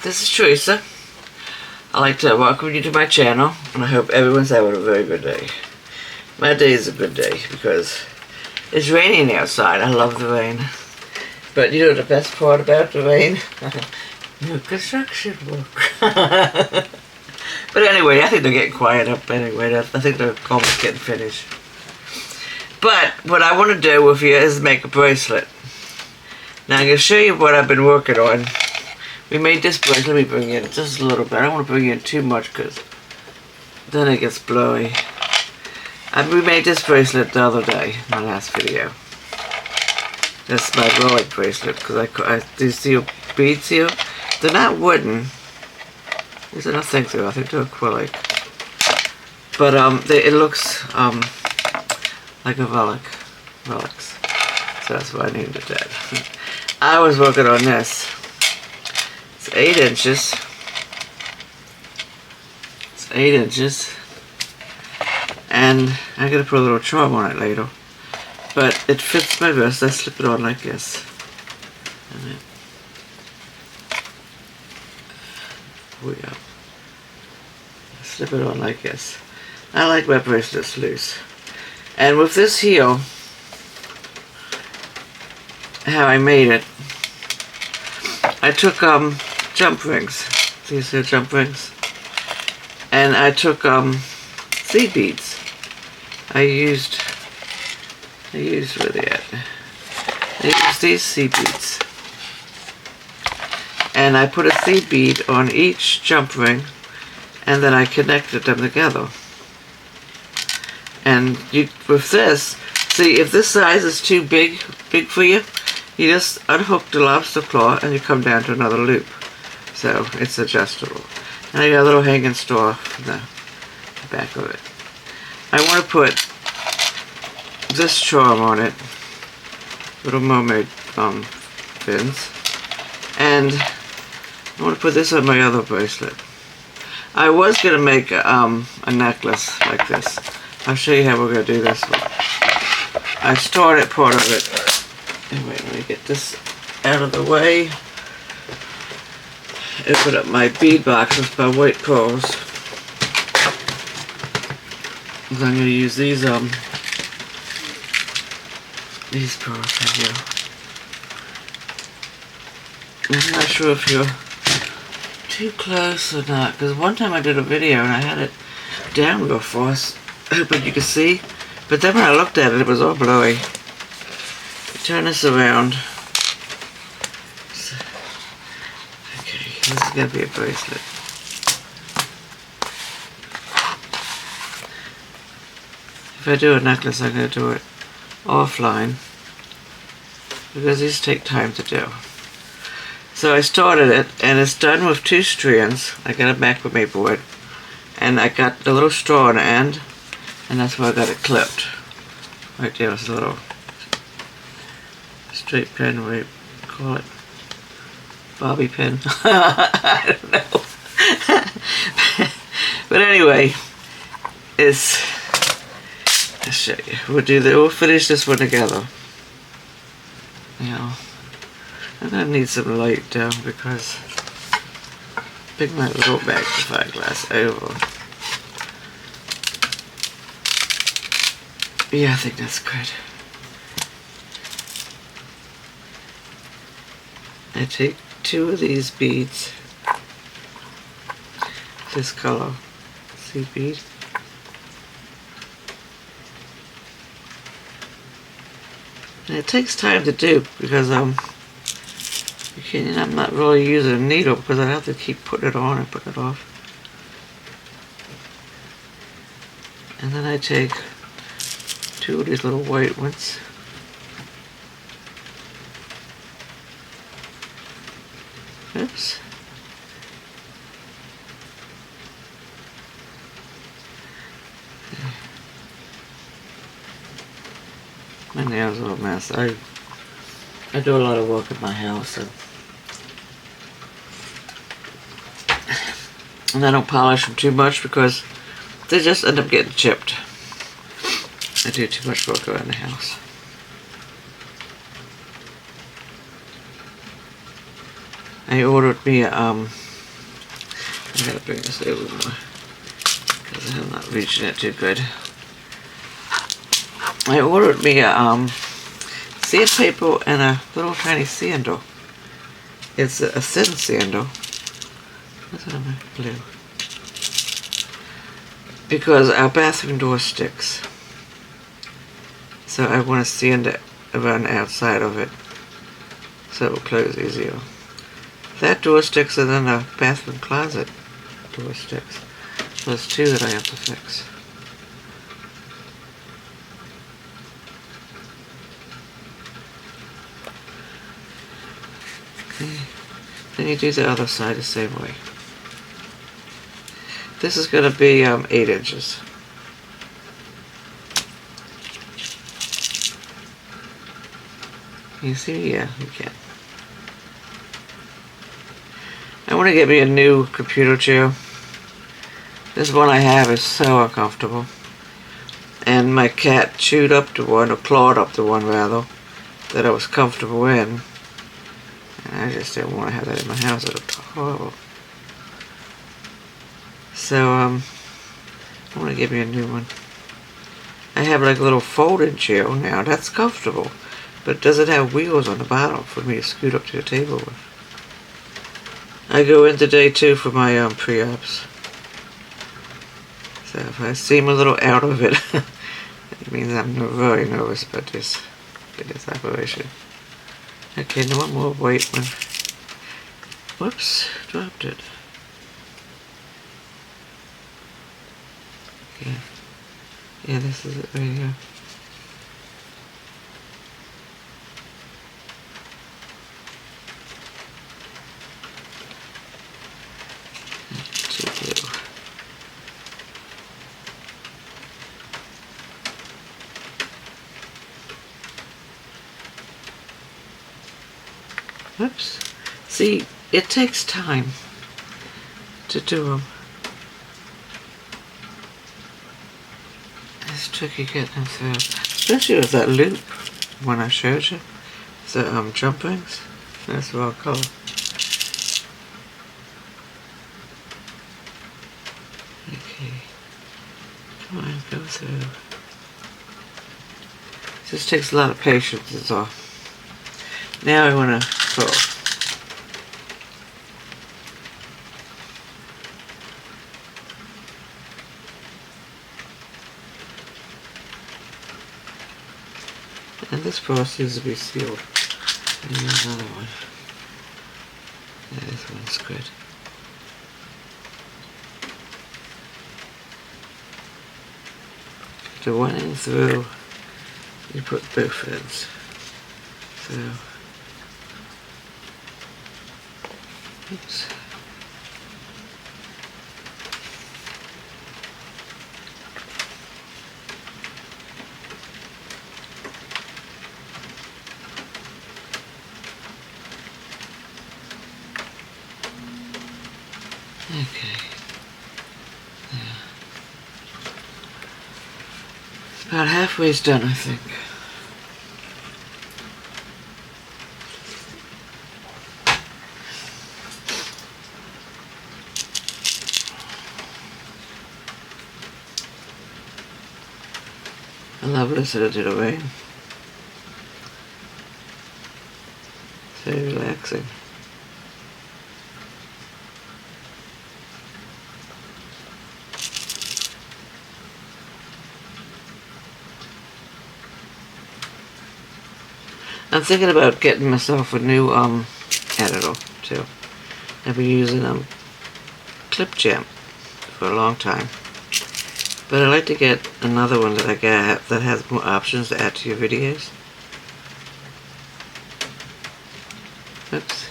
this is Teresa. I'd like to welcome you to my channel, and I hope everyone's having a very good day. My day is a good day because it's raining outside. I love the rain. But you know the best part about the rain? No construction work. But anyway, I think they're getting quiet up anyway. I think they're almost getting finished. But what I want to do with you is make a bracelet. Now I'm going to show you what I've been working on. We made this bracelet. Let me bring in just a little bit. I don't want to bring in too much because then it gets blurry. We made this bracelet the other day, my last video. That's my rolling bracelet because do you see your beads here? They're not wooden. These are not things I think they're acrylic. But it looks like a relics. So that's why I named it that. I was working on this. It's 8 inches. It's 8 inches. And I'm going to put a little charm on it later. But it fits my wrist. I slip it on like this. And then we go. Slip it on like this. I like my bracelets loose. And with this heel, how I made it, I took jump rings. These are jump rings. And I took seed beads. I used where they at? I used these seed beads. And I put a seed bead on each jump ring, and then I connected them together. And with this, see, if this size is too big for you, you just unhook the lobster claw and you come down to another loop. So it's adjustable. And I got a little hanging star in the back of it. I want to put this charm on it, little mermaid fins, and I want to put this on my other bracelet. I was going to make a necklace like this. I'll show you how we're going to do this one. I started part of it. Anyway, let me get this out of the way. Open up my bead box with my white pearls. I'm going to use these pearls right here. I'm not sure if you're too close or not, because one time I did a video and I had it down real fast, hoping you could see, but then when I looked at it, it was all blurry. Turn this around. Okay, this is going to be a bracelet. If I do a necklace, I'm going to do it offline, because these take time to do. So I started it, and it's done with 2 strands. I got a macrame board, and I got the little straw on the end, and that's where I got it clipped. Right there was a little straight pin, what do you call it? Bobby pin. I don't know. But anyway, let's show you. We'll finish this one together. You know, I'm gonna need some light down because pick my little magnifying glass over. Yeah, I think that's good. I take 2 of these beads, this color, seed bead, and it takes time to do because I'm not really using a needle because I have to keep putting it on and putting it off. And then I take 2 of these little white ones. Oops. My nails are a mess. I do a lot of work at my house, and I don't polish them too much because they just end up getting chipped. I do too much work around the house. I ordered me I gotta bring this over more because I'm not reaching it too good. I ordered me a sandpaper and a little tiny sander. It's a thin sander. What's that on my blue? Because our bathroom door sticks. So I want to sand it around the outside of it so it will close easier. That door sticks and then the bathroom closet door sticks. So there's two that I have to fix. Okay. Then you do the other side the same way. This is going to be 8 inches. You see? Yeah, you can. I want to get me a new computer chair. This one I have is so uncomfortable. And my cat chewed up the one, or clawed up the one rather, that I was comfortable in. And I just didn't want to have that in my house. It looked horrible. So, I want to get me a new one. I have like a little folding chair now. That's comfortable. But it doesn't have wheels on the bottom for me to scoot up to the table with. I go in today too for my pre-ops. So if I seem a little out of it, it means I'm very nervous about this operation. Okay, now one more white one. Whoops, dropped it. Yeah, this is it right here. Too blue. Whoops. See, it takes time to do them. It's tricky getting them through. Especially with that loop when I showed you. The jump rings. That's what I'll call it. Okay. Come on, go through. This takes a lot of patience, is all. Now I want to pull. And this cross needs to be sealed. And another one. Yeah, this one's good. The one in through, you put both ends. So, oops. Okay. Yeah. It's about halfway done, I think. I love listening to the rain. It's very relaxing. I'm thinking about getting myself a new editor too. I've been using Clip Jam for a long time, but I'd like to get another one that I get that has more options to add to your videos. Oops.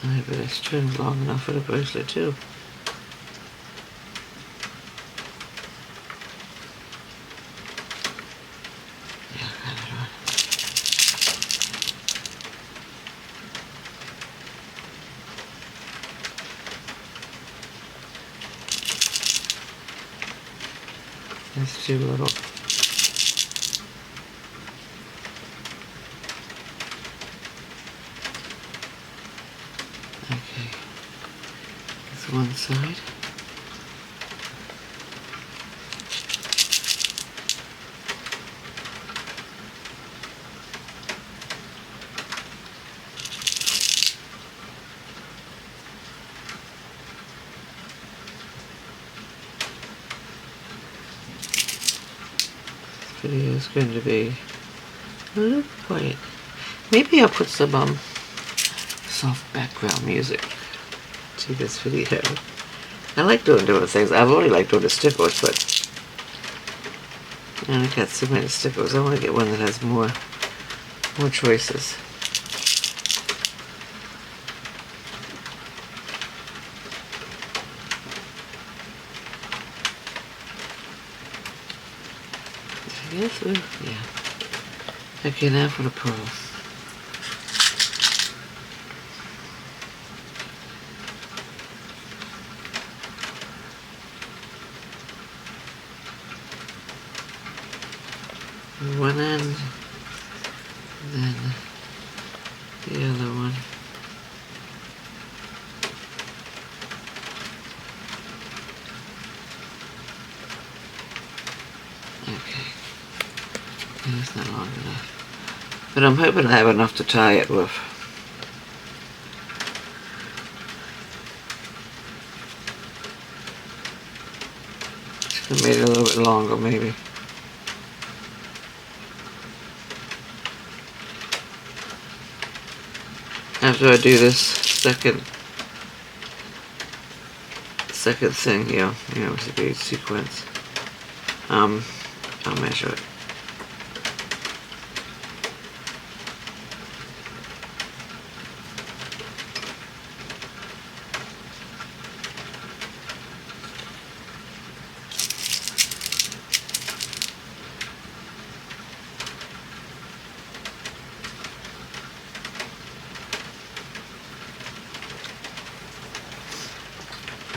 I bet it's trimmed long enough for the bracelet too. That's too little. one side. This video is going to be a little quiet. Maybe I'll put some soft background music to this video. I like doing different things. I've already liked doing the stickers, but I got so many stickers. I want to get one that has more choices. Yes, yeah. Okay, now for the pearl. One end, and then the other one. Okay, that's not long enough, but I'm hoping I have enough to tie it with. Just gonna make it a little bit longer, maybe. After I do this second thing here, it's a bead sequence, I'll measure it.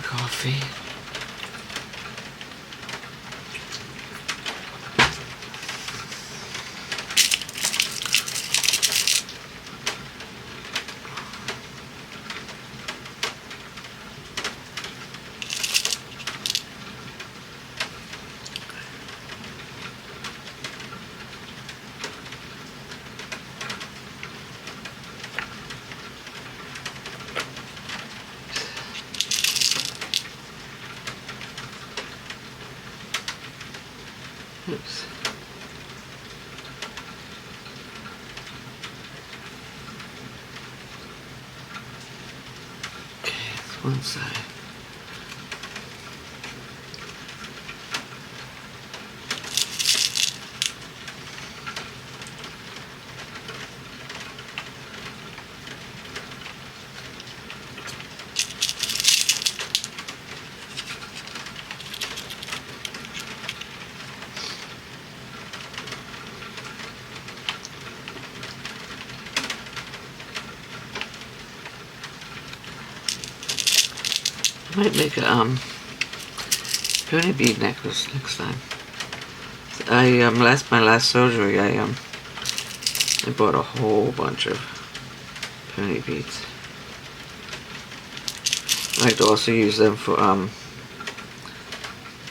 Coffee. Oops. Okay, that's one side. I might make a pony bead necklace next time. My last surgery, I bought a whole bunch of pony beads. I like to also use them for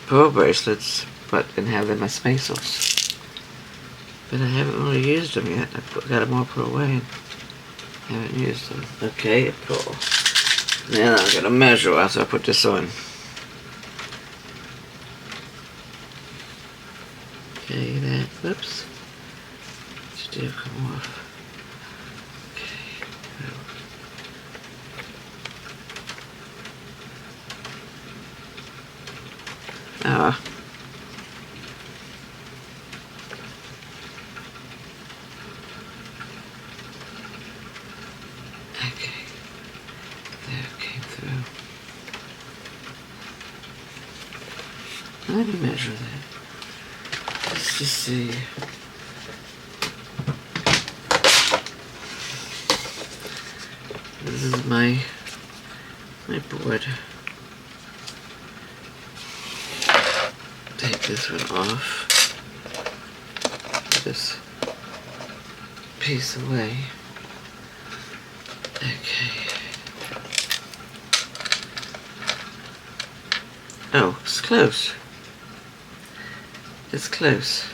pearl bracelets, and have them as pesos. But I haven't really used them yet. I've got them all put away and haven't used them. Okay, a pearl. Then I'm going to measure after I put this on. Okay, that, whoops. Still come off. Okay. Okay. That came through. Let me measure that. Let's just see. This is my board. Take this one off. Put this piece away. Okay. Oh, it's close. It's close.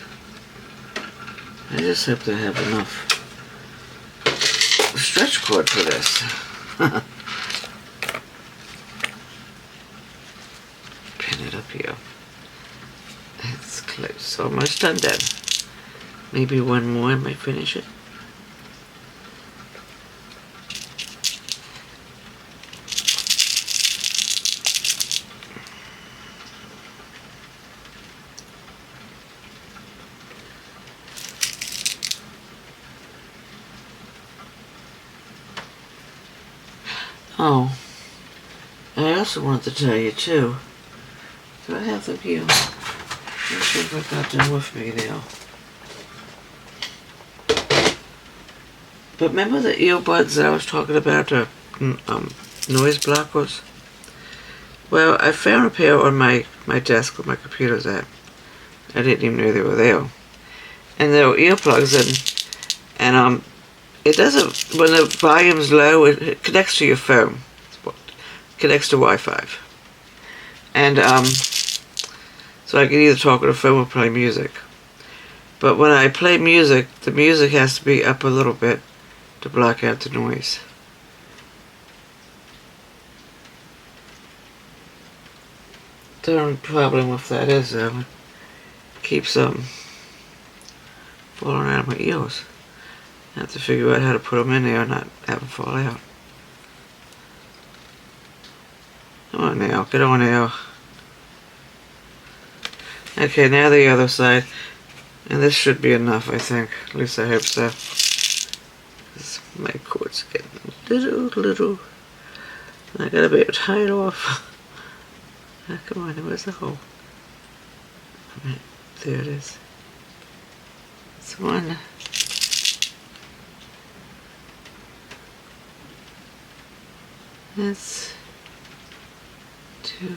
I just hope they have enough stretch cord for this. Pin it up here. It's close. Almost done then. Maybe one more, I might finish it. Oh, I also wanted to tell you too. Do I have them here? Not sure if I got them with me now. But remember the earbuds that I was talking about, the noise blockers? Well, I found a pair on my desk where my computer's at. I didn't even know they were there. And there were earplugs and it doesn't, when the volume's low, it connects to your phone. It connects to Wi-Fi. And so I can either talk on the phone or play music. But when I play music, the music has to be up a little bit to block out the noise. The only problem with that is it keeps falling out of my ears. I have to figure out how to put them in there and not have them fall out. Come on now, get on now. Okay, now the other side. And this should be enough, I think. At least I hope so. My cord's getting little. I gotta be able to tie it off. Oh, come on, where's the hole? Right, there it is. It's one. That's two.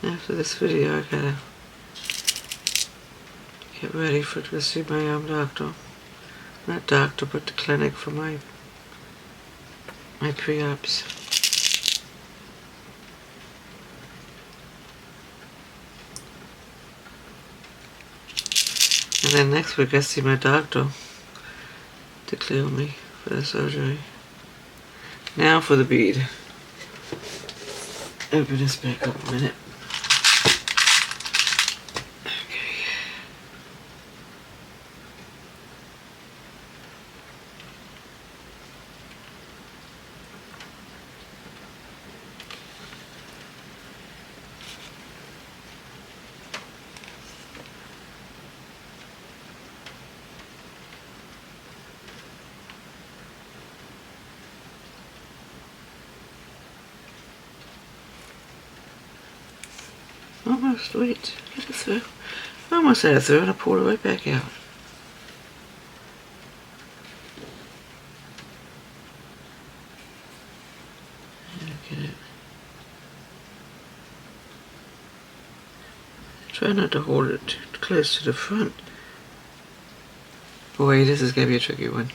After this video, I gotta get ready to see my doctor. Not doctor, but the clinic for my pre-ops. And then next week I see my doctor to clear me for the surgery. Now for the bead. Open this back up a minute. Okay. Almost, wait, get it through. Almost had it through and I pulled it right back out. Get it. Try not to hold it too close to the front. Boy, this is gonna be a tricky one.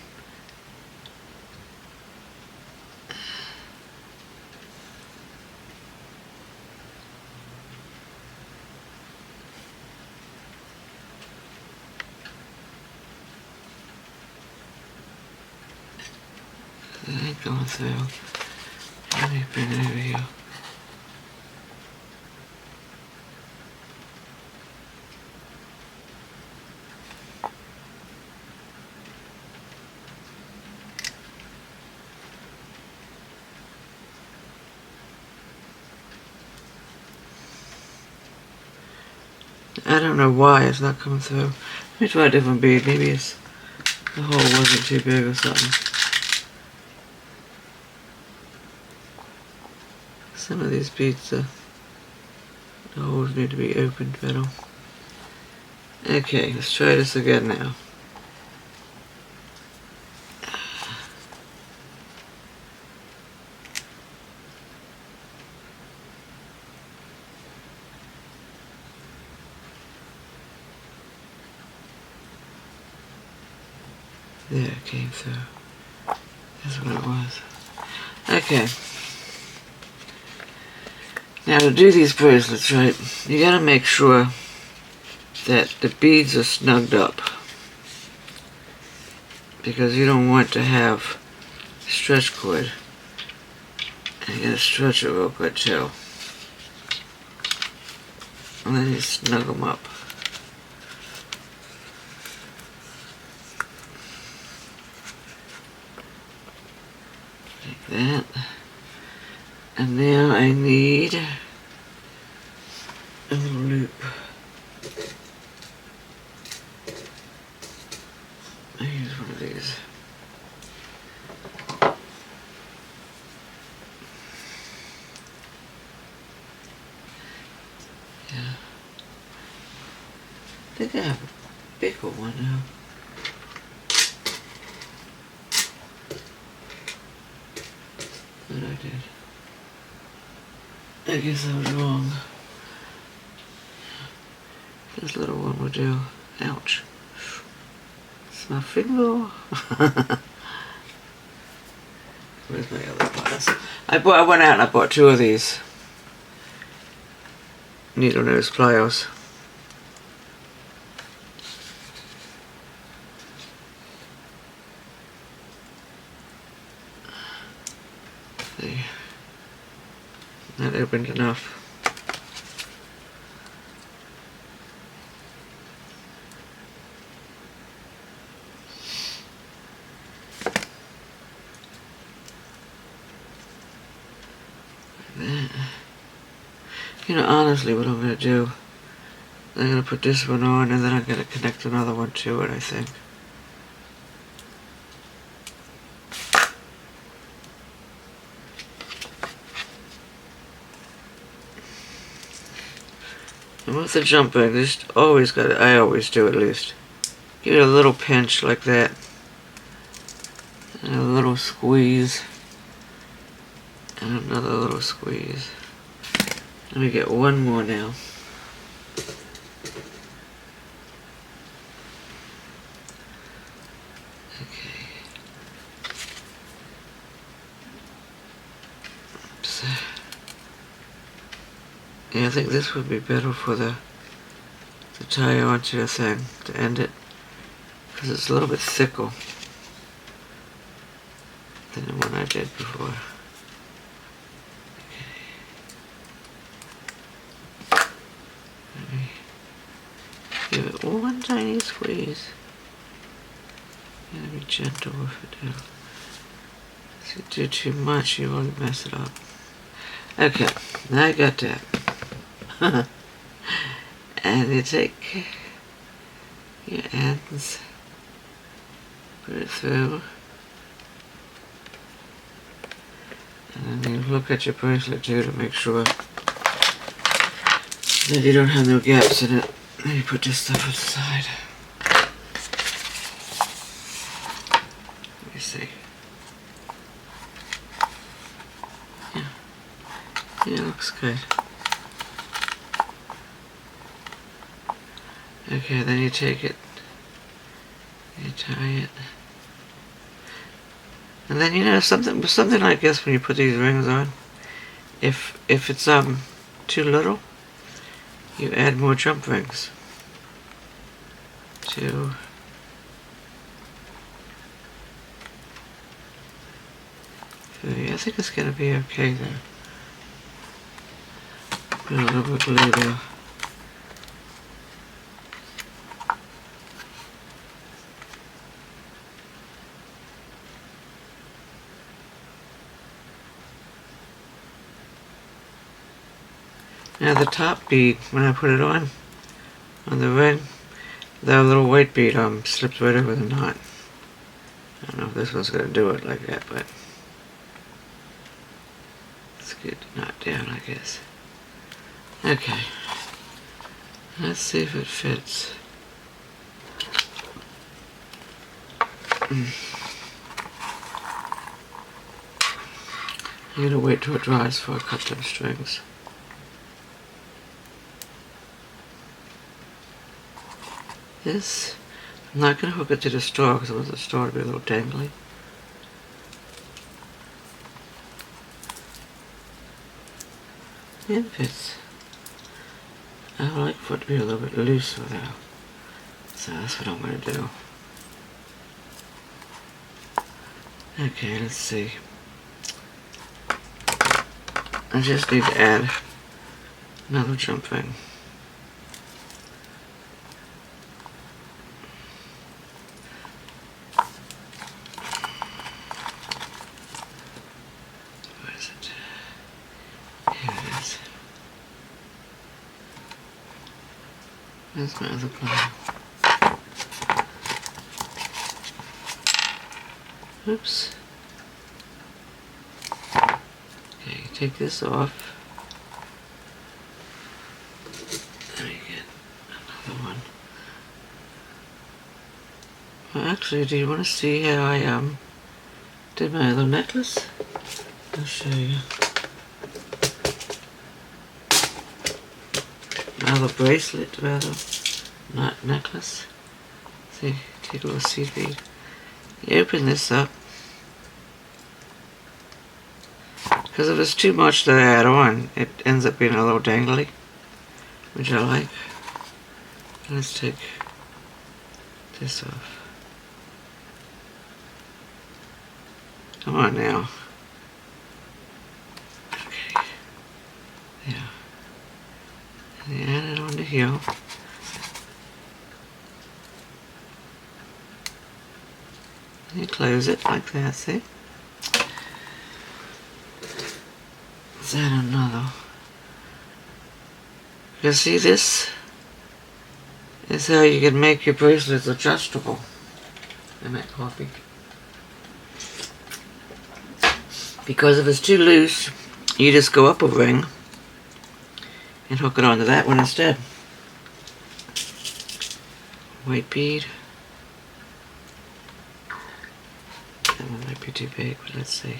It ain't going through. Let me bring it over here. I don't know why it's not coming through. Let me try a different bead. Maybe it's the hole wasn't too big or something. Some of these beads, the holes need to be opened better. Okay, let's try this again now. There, it came through. That's what it was. Okay. Now to do these bracelets right, you gotta make sure that the beads are snugged up, because you don't want to have stretch cord. And you gotta stretch it real good too. And then you snug them up. Like that. And now I need a little loop. I use one of these. Yeah. I think I have a bigger one now. But I did. I guess I was wrong. This little one will do. Ouch. It's my finger. Where's my other pliers? I went out and I bought 2 of these needle nose pliers. See, that opened enough. You know, honestly, what I'm going to do, I'm going to put this one on and then I'm going to connect another one to it, I think. And with the jump ring, just always got it, I always do at least. Give it a little pinch like that. And a little squeeze. And another little squeeze. Let me get one more now. Okay. Oops. Yeah, I think this would be better for to tie onto the thing, to end it. Because it's a little bit thicker than the one I did before. Give it one tiny squeeze. You gotta be gentle with it now. If you do too much, you will mess it up. Okay, now I got that. And you take your ends, put it through, and then you look at your bracelet too to make sure that you don't have no gaps in it. Then you put this stuff aside. Let me see. Yeah, looks good. Okay, then you take it, you tie it, and then you know something like this when you put these rings on. If it's too little, you add more jump rings. 2. 3. I think it's gonna be okay there. Put a little bit of glue there. Now the top bead, when I put it on the ring, that little white bead slipped right over the knot. I don't know if this one's going to do it like that, but it's good to knot down, I guess. Okay, let's see if it fits. I'm going to wait till it dries before I cut them strings. This, I'm not going to hook it to the straw because I want the straw to be a little dangly. It fits. I like for it to be a little bit looser though. So that's what I'm going to do. Okay, let's see. I just need to add another jump ring. Where is it? Here it is. Where's my other plier? Oops. Okay, take this off. Let me get another one. Well, actually, do you want to see how I did my other necklace? I'll show you. My other bracelet, rather, not necklace. See, take a little seed bead. You open this up. Because if it's too much to add on, it ends up being a little dangly, which I like. Let's take this off. Come on now. Okay. Yeah. And you add it on the heel. And you close it like that, see? Let's add another. You see, this is how you can make your bracelets adjustable. I make coffee. Because if it's too loose, you just go up a ring and hook it onto that one instead. White bead. That one might be too big, but let's see.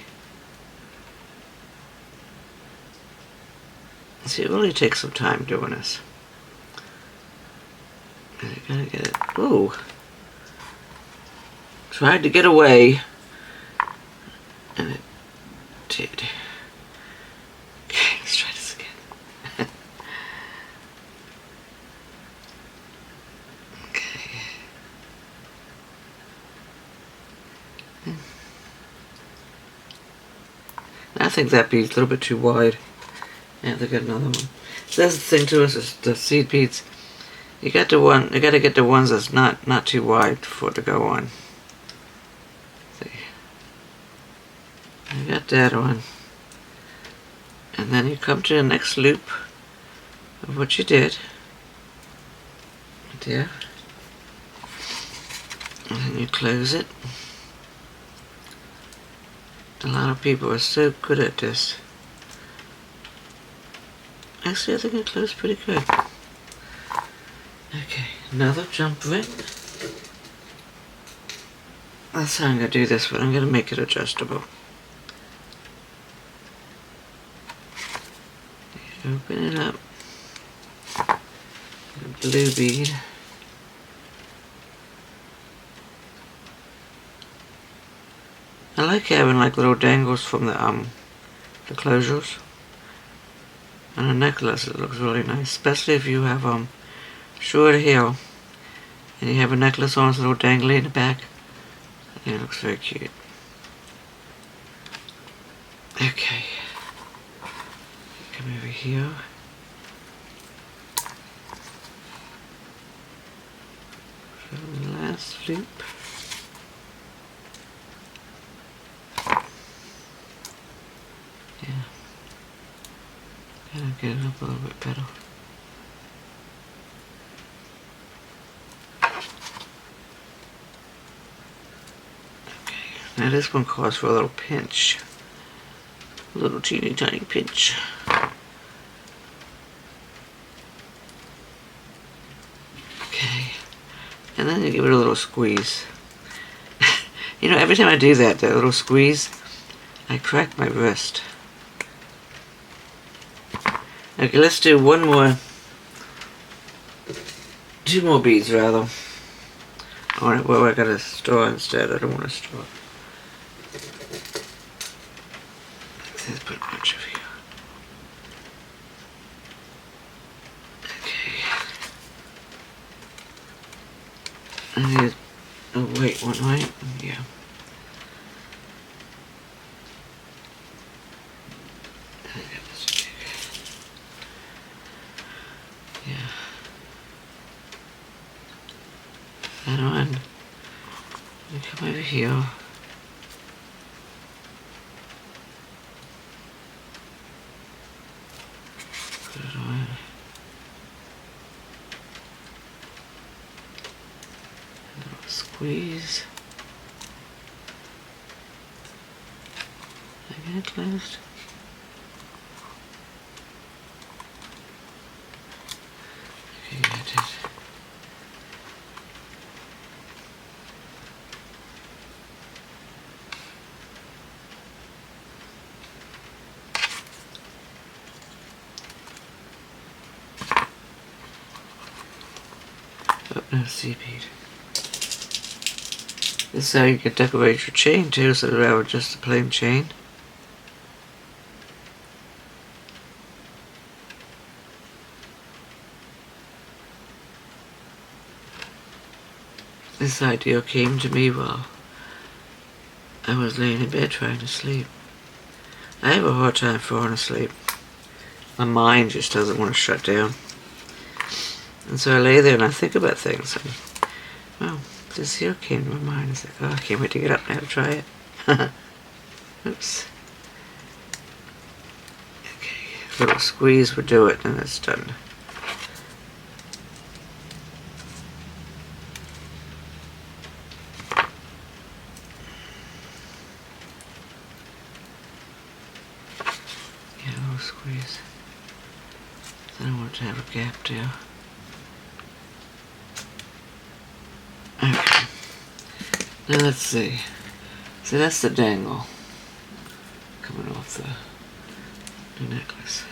See, it really takes some time doing this. And you gotta get it. Ooh. Tried to get away. And it did. Okay, let's try this again. Okay. I think that bead's a little bit too wide. I have to get another one. So that's the thing too, is the seed beads. You got to get the ones that's not too wide for it to go on. See. I got that on. And then you come to the next loop of what you did. Right there. And then you close it. A lot of people are so good at this. Actually, I think it closed pretty good. Okay, another jump ring. That's how I'm going to do this, but I'm going to make it adjustable. Open it up. The blue bead. I like having like little dangles from the closures. On a necklace, it looks really nice, especially if you have short hair and you have a necklace on, it's a little dangly in the back. I think it looks very cute. Okay, come over here. For the last loop. Yeah. Gotta get it up a little bit better. Okay, now this one calls for a little pinch. A little teeny tiny pinch. Okay, and then you give it a little squeeze. You know, every time I do that little squeeze, I crack my wrist. Okay, let's do two more beads rather. Well, I got a straw instead. I don't want a straw. Let's put a bunch of here. I need a white one, right? Yeah. Yeah. That one. You come over here. Put it on. Squeeze. Did I get it closed? Okay, yeah, I did. Oh, no seaweed. This is how you can decorate your chain too, so that was just a plain chain. This idea came to me while I was laying in bed trying to sleep. I have a hard time falling asleep. My mind just doesn't want to shut down. And so I lay there and I think about things. And, well, this here came to my mind. It's like, oh, I can't wait to get up now to try it. Oops. Okay, a little squeeze will do it and it's done. Yeah, a little squeeze. I don't want to have a gap there. Okay. Now let's see. So that's the dangle coming off the necklace.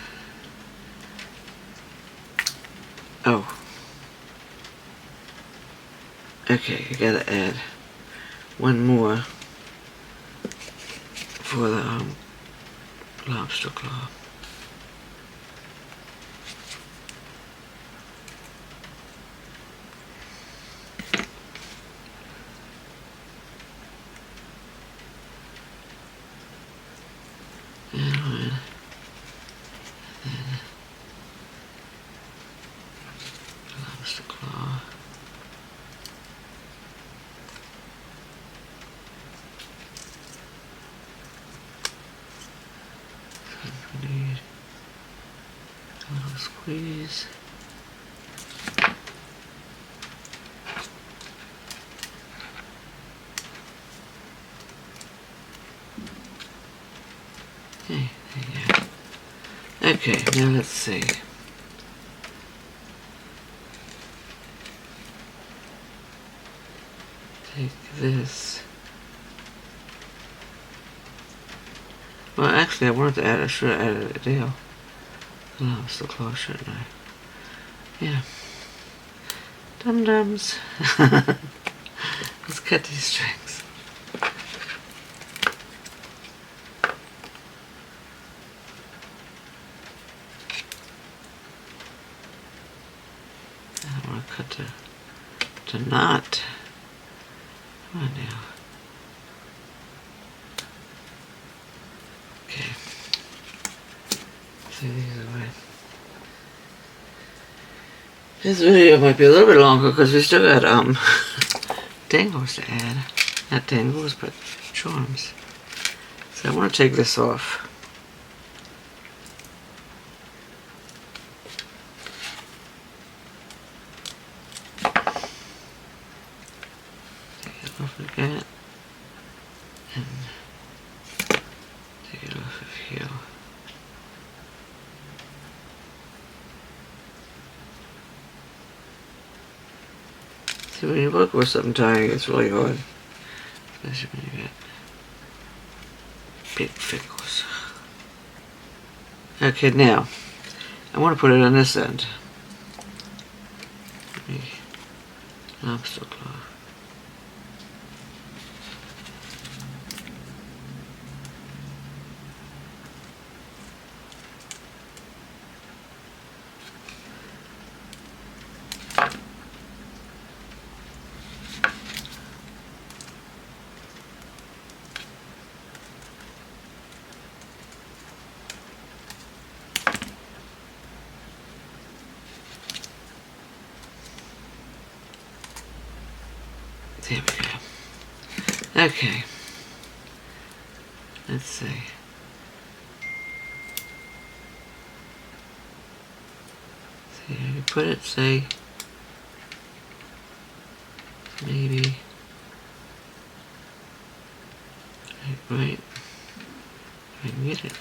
Oh. Okay, I gotta add one more for the lobster claw. And one. Lobster claw. We need a little squeeze. Okay, there you go. Okay, now let's see. Take this. Well, actually, I wanted to add, I should have added a deal. Lobster claw, shouldn't I? Yeah. Dum-dums. Let's cut these strings. I want to cut the knot. Come on now. Okay. So these away. This video might be a little bit longer because we still got dangles to add. Not dangles, but charms. So I want to take this off. Take it off again. And take it off of here. See, when you work with something tiny, it's really hard. Especially when you get big fingers. Okay, now, I want to put it on this end. Lobster claw. Okay. Let's see. See how you put it, say maybe right. I can get it.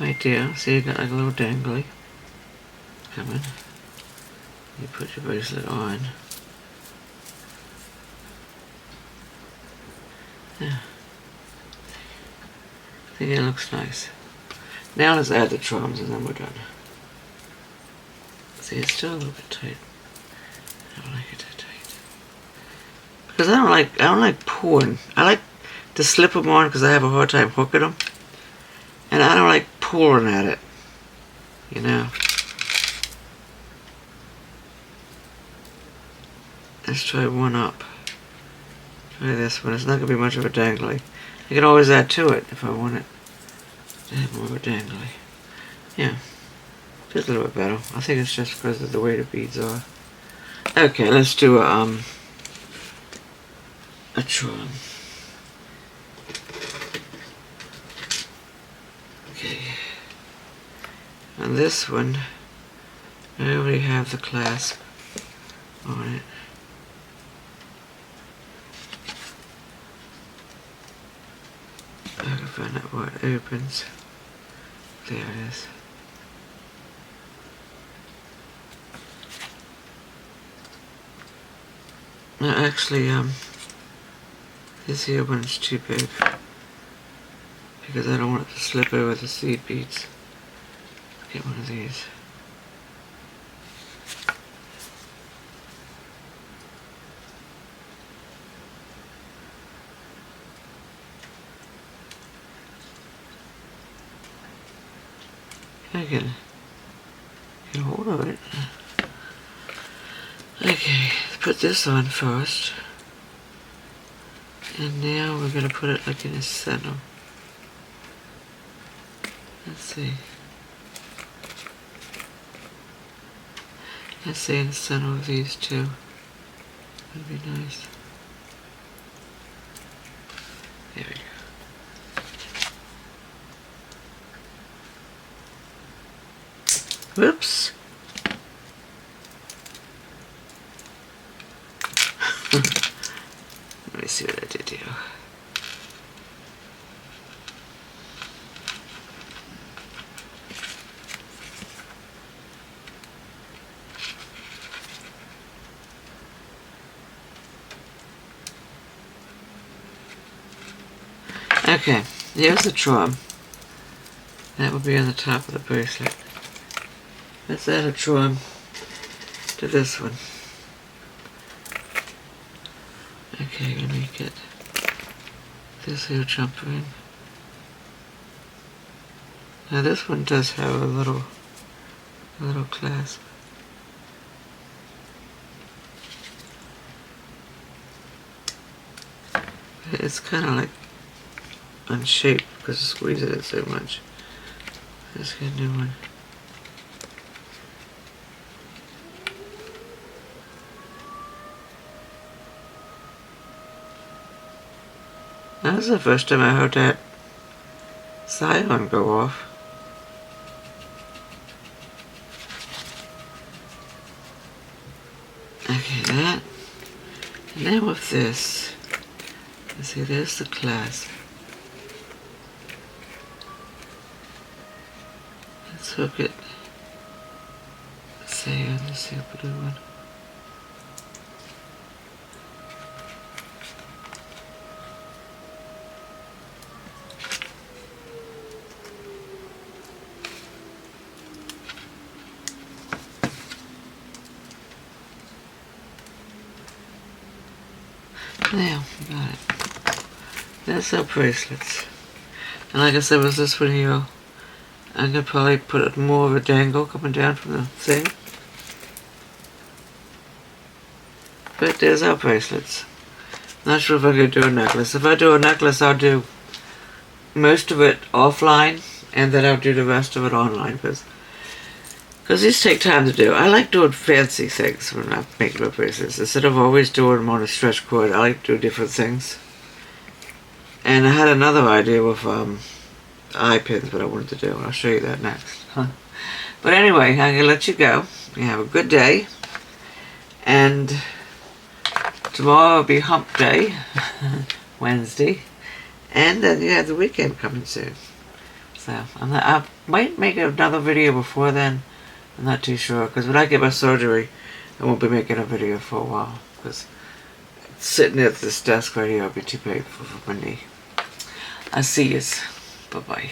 Right there. See, you got like a little dangly coming. You put your bracelet on. Yeah. I think it looks nice. Now let's add the charms and then we're done. See, it's still a little bit tight. I don't like it that tight. Because I don't like pulling. I like to slip them on because I have a hard time hooking them. And I don't like pulling at it. You know. Let's try one up. Try this one. It's not going to be much of a dangly. I can always add to it if I want it to have more of a dangly. Yeah. Just a little bit better. I think it's just because of the way the beads are. Okay, let's do a charm. Okay. And this one, I already have the clasp on it. I can find out where it opens. There it is. No, actually, this here one's too big because I don't want it to slip over the seed beads. Get one of these. I can get hold of it. Okay, let's put this on first. And now we're going to put it like in the center. Let's see. Let's say in the center of these two. That'd be nice. There we go. Whoops. Let me see what I did here. Okay, here's the charm. That will be on the top of the bracelet. Let's add a charm to this one. Okay, let me get this here jumper in. Now this one does have a little clasp. It's kind of like unshaped because of squeezing it so much. Let's get a new one. That was the first time I heard that scion go off. Okay, that. And then with this, let's see, there's the clasp. Let's hook it, say on the super blue one. There, we got it. That's our bracelets. And like I said, with this one here, I'm going to probably put more of a dangle coming down from the thing. But there's our bracelets. Not sure if I'm going to do a necklace. If I do a necklace, I'll do most of it offline, and then I'll do the rest of it online, because these take time to do. I like doing fancy things when I'm making my bracelets. Instead of always doing them on a stretch cord, I like to do different things. And I had another idea with eye pins, but I wanted to do, and I'll show you that next. But anyway, I'm going to let you go. You have a good day. And tomorrow will be hump day, Wednesday. And then you have the weekend coming soon. So I might make another video before then. I'm not too sure, because when I get my surgery, I won't be making a video for a while, because sitting at this desk right here will be too painful for my knee. I'll see yous. Bye-bye.